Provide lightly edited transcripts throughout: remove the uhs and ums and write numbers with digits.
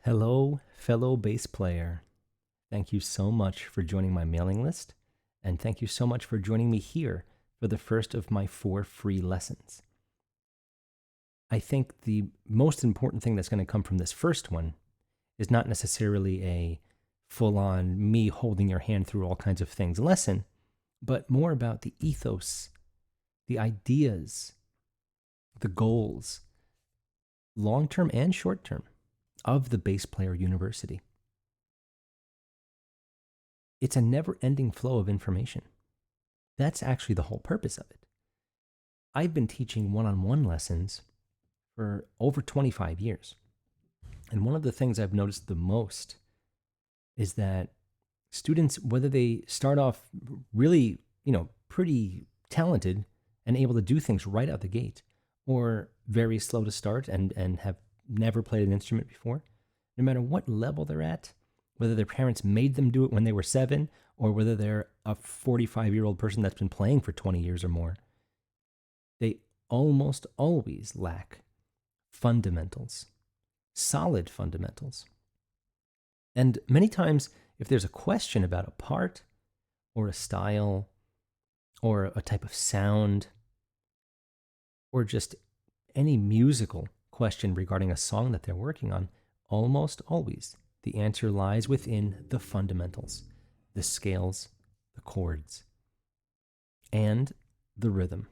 Hello, fellow bass player. Thank you so much for joining my mailing list, and thank you so much for joining me here for the first of my 4 free lessons. I think the most important thing that's going to come from this first one is not necessarily a full-on me holding your hand through all kinds of things lesson, but more about the ethos, the ideas, the goals, long-term and short-term, of the Bass Player University. It's a never-ending flow of information. That's actually the whole purpose of it. I've been teaching one-on-one lessons for over 25 years. And one of the things I've noticed the most is that students, whether they start off really, pretty talented and able to do things right out the gate, or very slow to start and have never played an instrument before, no matter what level they're at, whether their parents made them do it when they were 7, or whether they're a 45-year-old person that's been playing for 20 years or more, they almost always lack fundamentals, solid fundamentals. And many times, if there's a question about a part, or a style, or a type of sound, or just any musical question regarding a song that they're working on, almost always the answer lies within the fundamentals, the scales, the chords, and the rhythm.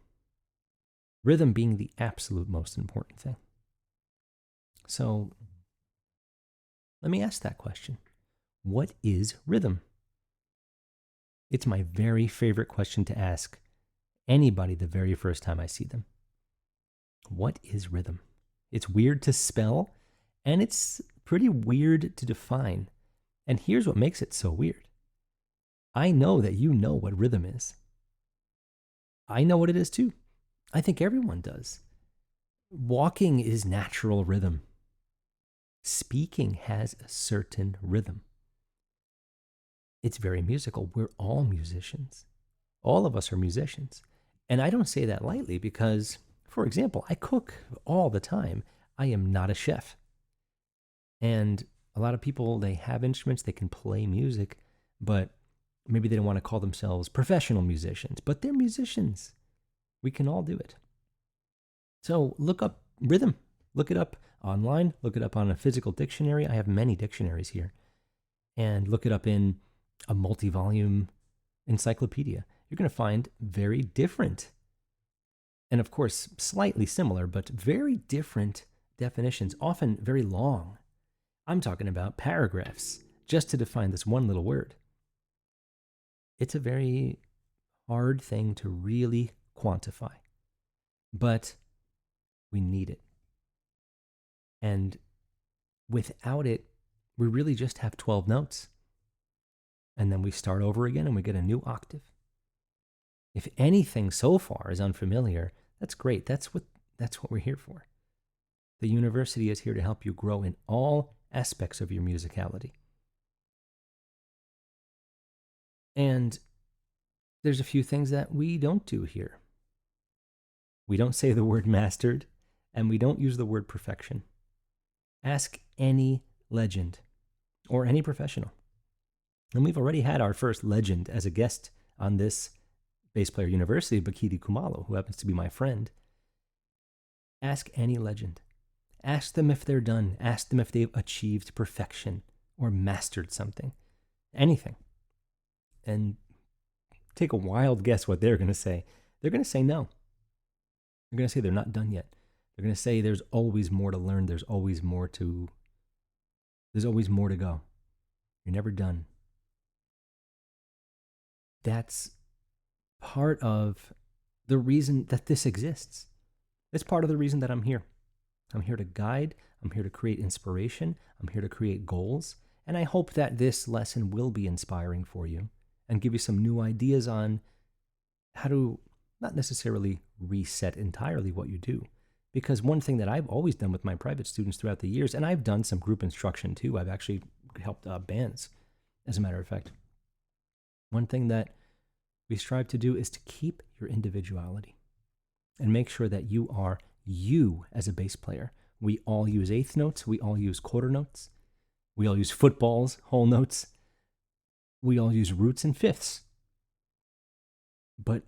Rhythm being the absolute most important thing. So let me ask that question. What is rhythm? It's my very favorite question to ask anybody the very first time I see them. What is rhythm? It's weird to spell, and it's pretty weird to define. And here's what makes it so weird. I know that you know what rhythm is. I know what it is too. I think everyone does. Walking is natural rhythm. Speaking has a certain rhythm. It's very musical. We're all musicians. All of us are musicians. And I don't say that lightly because, for example, I cook all the time. I am not a chef. And a lot of people, they have instruments, they can play music, but maybe they don't want to call themselves professional musicians, but they're musicians. We can all do it. So look up rhythm. Look it up online. Look it up on a physical dictionary. I have many dictionaries here. And look it up in a multi-volume encyclopedia. You're going to find very different, and of course slightly similar, but very different definitions, often very long. I'm talking about paragraphs just to define this one little word. It's a very hard thing to really quantify, but we need it. And without it, we really just have 12 notes. And then we start over again and we get a new octave. If anything so far is unfamiliar, that's great. That's what we're here for. The university is here to help you grow in all aspects of your musicality. And there's a few things that we don't do here. We don't say the word mastered, and we don't use the word perfection. Ask any legend or any professional. And we've already had our first legend as a guest on this Bass Player University, Bakiti Kumalo, who happens to be my friend. Ask any legend. Ask them if they're done. Ask them if they've achieved perfection or mastered something. Anything. And take a wild guess what they're going to say. They're going to say no. They're going to say they're not done yet. They're going to say there's always more to learn. There's always more to go. You're never done. That's part of the reason that this exists. It's part of the reason that I'm here. I'm here to guide. I'm here to create inspiration. I'm here to create goals. And I hope that this lesson will be inspiring for you and give you some new ideas on how to not necessarily reset entirely what you do. Because one thing that I've always done with my private students throughout the years, and I've done some group instruction too. I've actually helped bands, as a matter of fact. One thing that we strive to do is to keep your individuality and make sure that you are you as a bass player. We all use eighth notes. We all use quarter notes. We all use footballs, whole notes. We all use roots and fifths. But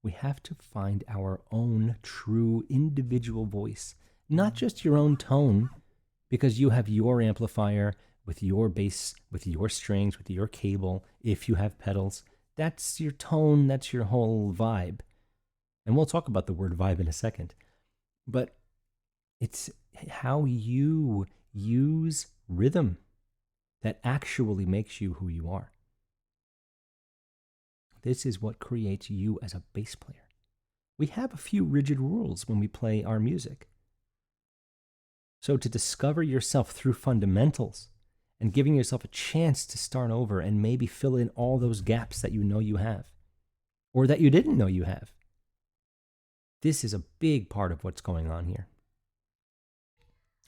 we have to find our own true individual voice, not just your own tone, because you have your amplifier with your bass, with your strings, with your cable, if you have pedals. That's your tone, that's your whole vibe. And we'll talk about the word vibe in a second. But it's how you use rhythm that actually makes you who you are. This is what creates you as a bass player. We have a few rigid rules when we play our music. So to discover yourself through fundamentals and giving yourself a chance to start over and maybe fill in all those gaps that you know you have or that you didn't know you have. This is a big part of what's going on here.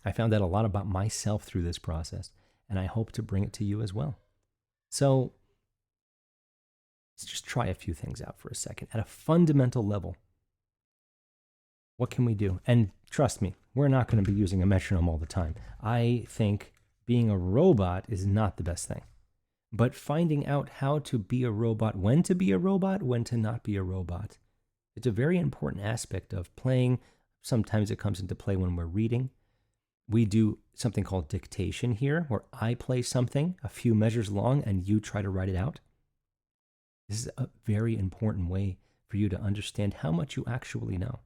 I found out a lot about myself through this process, and I hope to bring it to you as well. So let's just try a few things out for a second. At a fundamental level, what can we do? And trust me, we're not going to be using a metronome all the time. I think being a robot is not the best thing. But finding out how to be a robot, when to be a robot, when to not be a robot, it's a very important aspect of playing. Sometimes it comes into play when we're reading. We do something called dictation here, where I play something a few measures long and you try to write it out. This is a very important way for you to understand how much you actually know.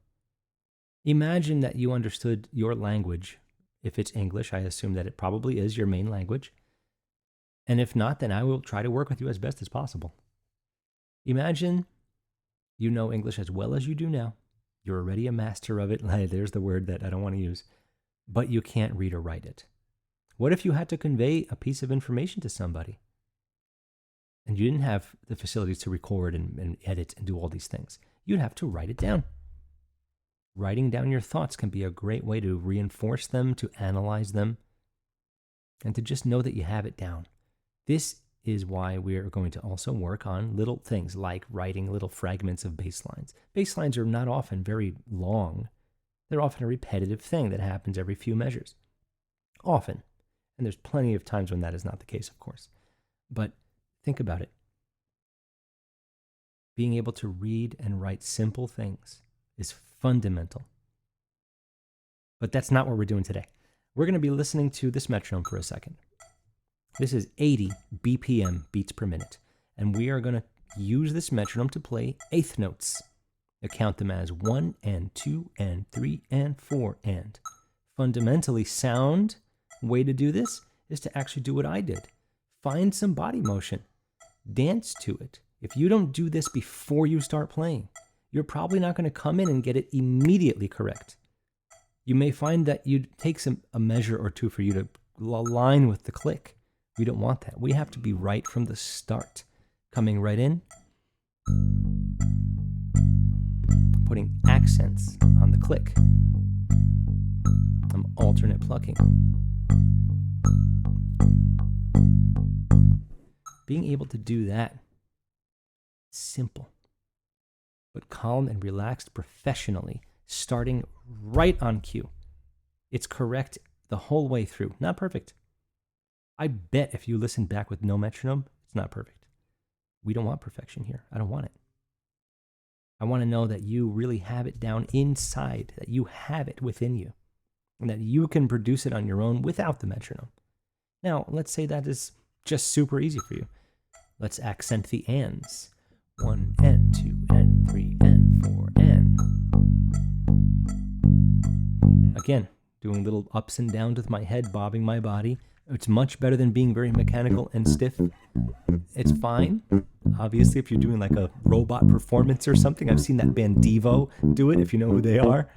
Imagine that you understood your language. If it's English, I assume that it probably is your main language. And if not, then I will try to work with you as best as possible. Imagine you know English as well as you do now. You're already a master of it. There's the word that I don't want to use. But you can't read or write it. What if you had to convey a piece of information to somebody and you didn't have the facilities to record and edit and do all these things? You'd have to write it down. Writing down your thoughts can be a great way to reinforce them, to analyze them, and to just know that you have it down. This is why we're going to also work on little things like writing little fragments of bass lines. Bass lines are not often very long. They're often a repetitive thing that happens every few measures. Often. And there's plenty of times when that is not the case, of course. But think about it. Being able to read and write simple things is fundamental. But that's not what we're doing today. We're going to be listening to this metronome for a second. This is 80 BPM, beats per minute. And we are going to use this metronome to play eighth notes. I count them as 1 and 2 and 3 and 4 and. Fundamentally sound way to do this is to actually do what I did. Find some body motion. Dance to it. If you don't do this before you start playing, you're probably not going to come in and get it immediately correct. You may find that it takes a measure or two for you to align with the click. We don't want that. We have to be right from the start. Coming right in. Putting accents on the click. I'm alternate plucking. Being able to do that, simple, but calm and relaxed professionally, starting right on cue. It's correct the whole way through. Not perfect. I bet if you listen back with no metronome, it's not perfect. We don't want perfection here. I don't want it. I want to know that you really have it down inside, that you have it within you, and that you can produce it on your own without the metronome. Now, let's say that is just super easy for you. Let's accent the ands. 1 and 2 and 3 and 4 and. Again, doing little ups and downs with my head, bobbing my body. It's much better than being very mechanical and stiff. It's fine. Obviously, if you're doing like a robot performance or something, I've seen that band Devo do it, if you know who they are.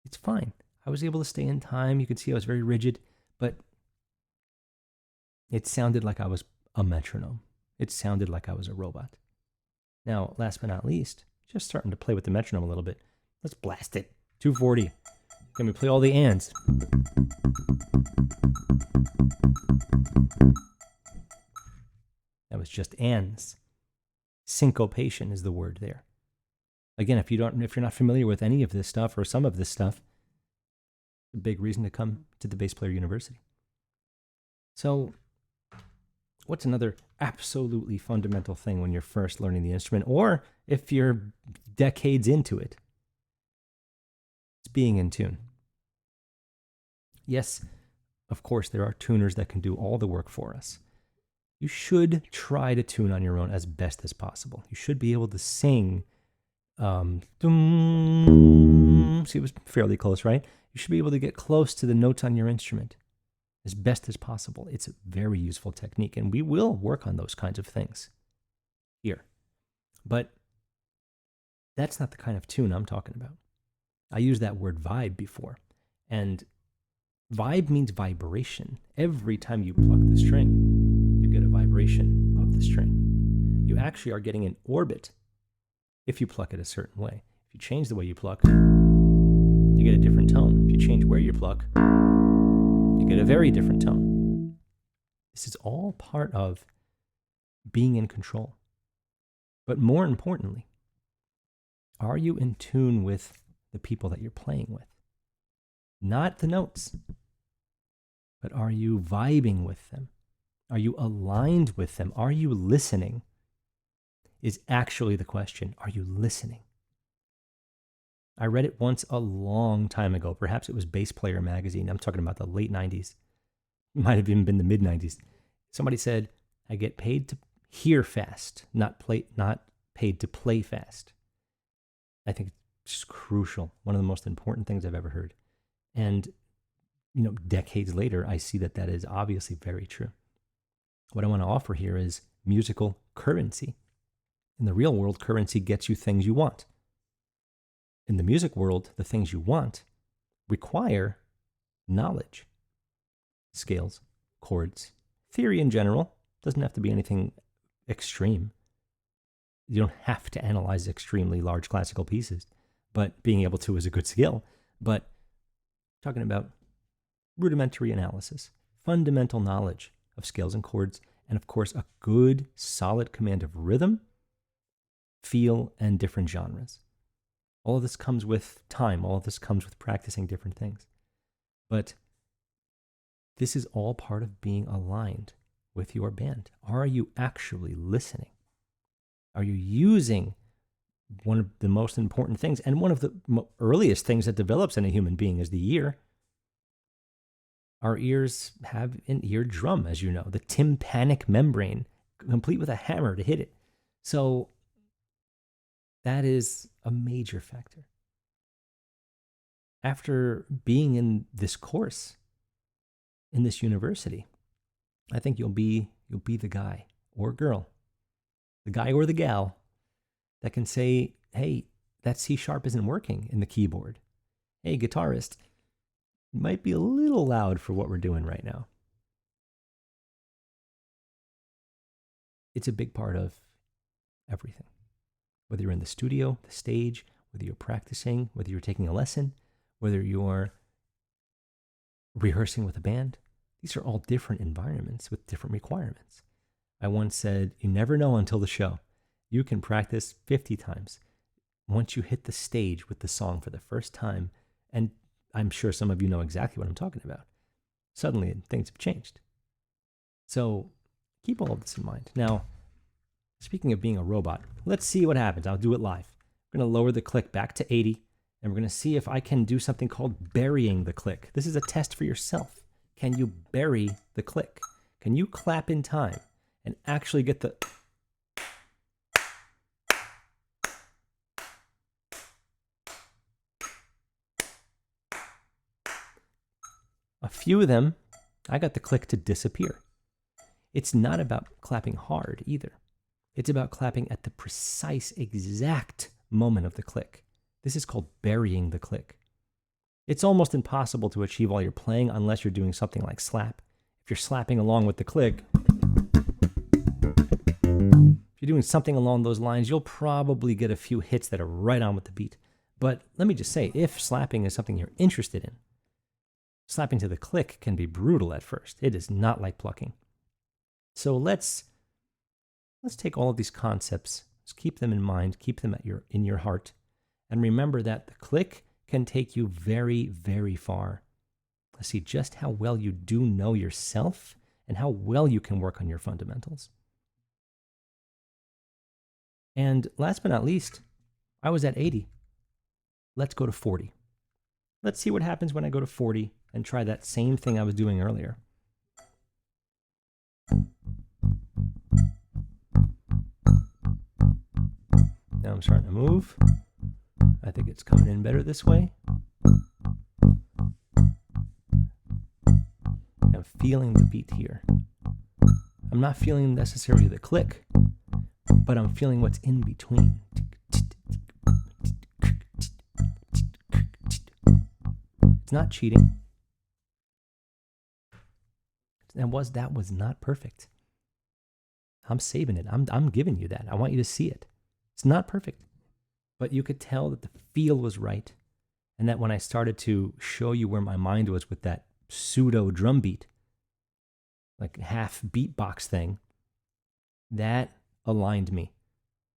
It's fine. I was able to stay in time. You could see I was very rigid, but it sounded like I was a metronome. It sounded like I was a robot. Now, last but not least, just starting to play with the metronome a little bit. Let's blast it. 240. Can we play all the ands? That was just ands. Syncopation is the word there. Again, if you're not familiar with any of this stuff or some of this stuff, A big reason to come to the Bass Player University. So, what's another absolutely fundamental thing when you're first learning the instrument, or if you're decades into it? It's being in tune. Yes, of course, there are tuners that can do all the work for us. You should try to tune on your own as best as possible. You should be able to sing. See, it was fairly close, right? You should be able to get close to the notes on your instrument as best as possible. It's a very useful technique, and we will work on those kinds of things here. But that's not the kind of tune I'm talking about. I used that word vibe before, and vibe means vibration. Every time you pluck the string, you get a vibration of the string. You actually are getting an orbit if you pluck it a certain way. If you change the way you pluck, you get a different tone. If you change where you pluck, you get a very different tone. This is all part of being in control. But more importantly, are you in tune with the people that you're playing with? Not the notes, but are you vibing with them? Are you aligned with them? Are you listening? Is actually the question. Are you listening? I read it once a long time ago. Perhaps it was Bass Player magazine. I'm talking about the late 90s. It might have even been the mid 90s. Somebody said, I get paid to hear fast, not paid to play fast. I think it's just crucial. One of the most important things I've ever heard. And, decades later, I see that is obviously very true. What I want to offer here is musical currency. In the real world, currency gets you things you want. In the music world, the things you want require knowledge. Scales, chords, theory in general. Doesn't have to be anything extreme. You don't have to analyze extremely large classical pieces, but being able to is a good skill. But talking about rudimentary analysis, fundamental knowledge of scales and chords, and of course, a good, solid command of rhythm, feel, and different genres. All of this comes with time. All of this comes with practicing different things. But this is all part of being aligned with your band. Are you actually listening? Are you using one of the most important things, and one of the earliest things that develops in a human being is the ear? Our ears have an eardrum, as you know, the tympanic membrane, complete with a hammer to hit it. So that is a major factor. After being in this course, in this university, I think you'll be the guy or girl, the guy or the gal that can say, hey, that C sharp isn't working in the keyboard. Hey, guitarist, it might be a little loud for what we're doing right now. It's a big part of everything. Whether you're in the studio, the stage, whether you're practicing, whether you're taking a lesson, whether you're rehearsing with a band, these are all different environments with different requirements. I once said, you never know until the show. You can practice 50 times. Once you hit the stage with the song for the first time, and I'm sure some of you know exactly what I'm talking about, suddenly things have changed. So keep all of this in mind. Now, speaking of being a robot, let's see what happens. I'll do it live. I'm going to lower the click back to 80, and we're going to see if I can do something called burying the click. This is a test for yourself. Can you bury the click? Can you clap in time and actually get the... A few of them, I got the click to disappear. It's not about clapping hard either. It's about clapping at the precise, exact moment of the click. This is called burying the click. It's almost impossible to achieve while you're playing unless you're doing something like slap. If you're slapping along with the click, if you're doing something along those lines, you'll probably get a few hits that are right on with the beat. But let me just say, if slapping is something you're interested in, slapping to the click can be brutal at first. It is not like plucking. So let's take all of these concepts, let's keep them in mind, keep them in your heart, and remember that the click can take you very, very far Let's see just how well you do know yourself and how well you can work on your fundamentals. And last but not least, I was at 80. Let's go to 40. Let's see what happens when I go to 40 and try that same thing I was doing earlier. Now I'm starting to move. I think it's coming in better this way. I'm feeling the beat here. I'm not feeling necessarily the click, but I'm feeling what's in between. It's not cheating. That was not perfect. I'm saving it. I'm giving you that. I want you to see it. It's not perfect, but you could tell that the feel was right, and that when I started to show you where my mind was with that pseudo drum beat, like half beatbox thing, that aligned me.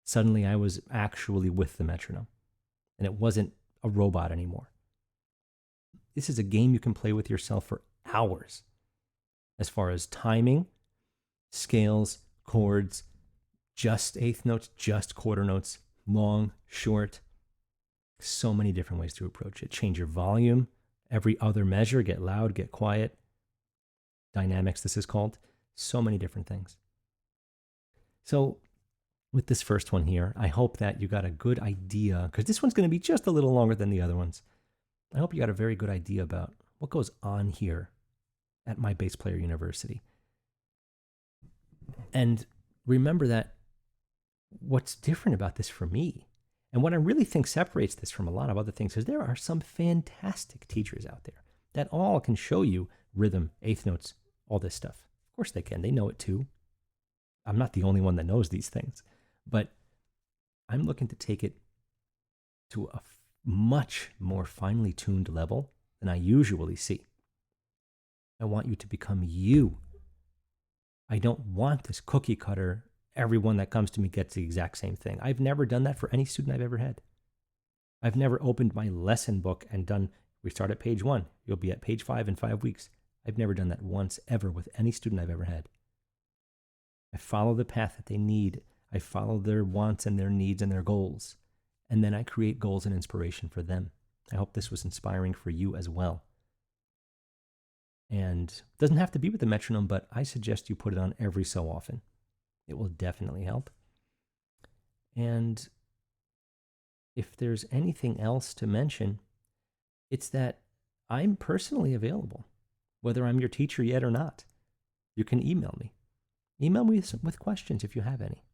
Suddenly I was actually with the metronome, and it wasn't a robot anymore. This is a game you can play with yourself for hours, as far as timing, scales, chords, just eighth notes, just quarter notes, long, short. So many different ways to approach it. Change your volume, every other measure, get loud, get quiet. Dynamics, this is called. So many different things. So with this first one here, I hope that you got a good idea, because this one's going to be just a little longer than the other ones. I hope you got a very good idea about what goes on here at my Bass Player University. And remember that what's different about this for me, and what I really think separates this from a lot of other things, is there are some fantastic teachers out there that all can show you rhythm, eighth notes, all this stuff. Of course they can. They know it too. I'm not the only one that knows these things, but I'm looking to take it to a much more finely tuned level than I usually see. I want you to become you. I don't want this cookie cutter, everyone that comes to me gets the exact same thing. I've never done that for any student I've ever had. I've never opened my lesson book and done, we start at page 1, you'll be at page 5 in 5 weeks. I've never done that once ever with any student I've ever had. I follow the path that they need. I follow their wants and their needs and their goals. And then I create goals and inspiration for them. I hope this was inspiring for you as well. And it doesn't have to be with the metronome, but I suggest you put it on every so often. It will definitely help. And if there's anything else to mention, it's that I'm personally available, whether I'm your teacher yet or not. You can email me. Email me with questions if you have any.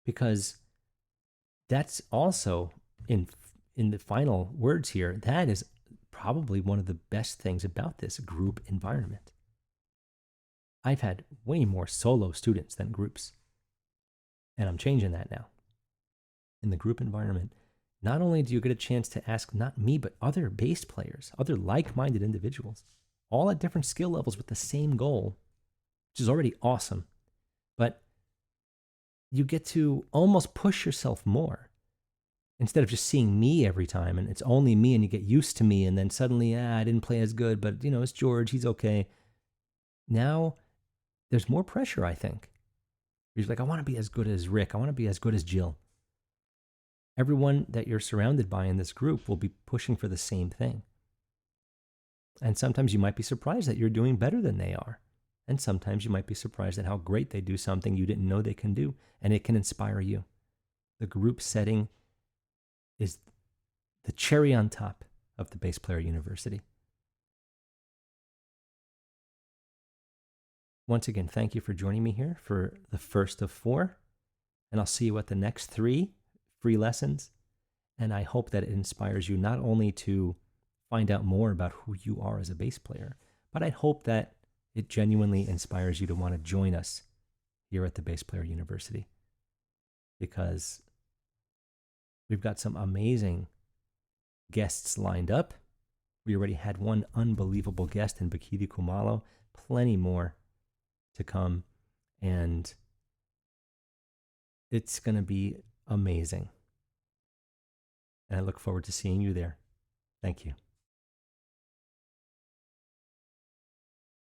Because that's also, in the final words here, that is probably one of the best things about this group environment. I've had way more solo students than groups, and I'm changing that now. In the group environment, not only do you get a chance to ask not me, but other bass players, other like-minded individuals, all at different skill levels with the same goal, which is already awesome, but you get to almost push yourself more. Instead of just seeing me every time, and it's only me, and you get used to me, and then suddenly, I didn't play as good, but it's George, he's okay. Now, there's more pressure, I think. You're like, I want to be as good as Rick. I want to be as good as Jill. Everyone that you're surrounded by in this group will be pushing for the same thing. And sometimes you might be surprised that you're doing better than they are. And sometimes you might be surprised at how great they do something you didn't know they can do, and it can inspire you. The group setting is the cherry on top of the Bass Player University. Once again, thank you for joining me here for the first of 4, and I'll see you at the next 3 free lessons. And I hope that it inspires you not only to find out more about who you are as a bass player, but I hope that it genuinely inspires you to want to join us here at the Bass Player University, because we've got some amazing guests lined up. We already had one unbelievable guest in Bakiti Kumalo, plenty more to come, and it's going to be amazing. And I look forward to seeing you there. Thank you.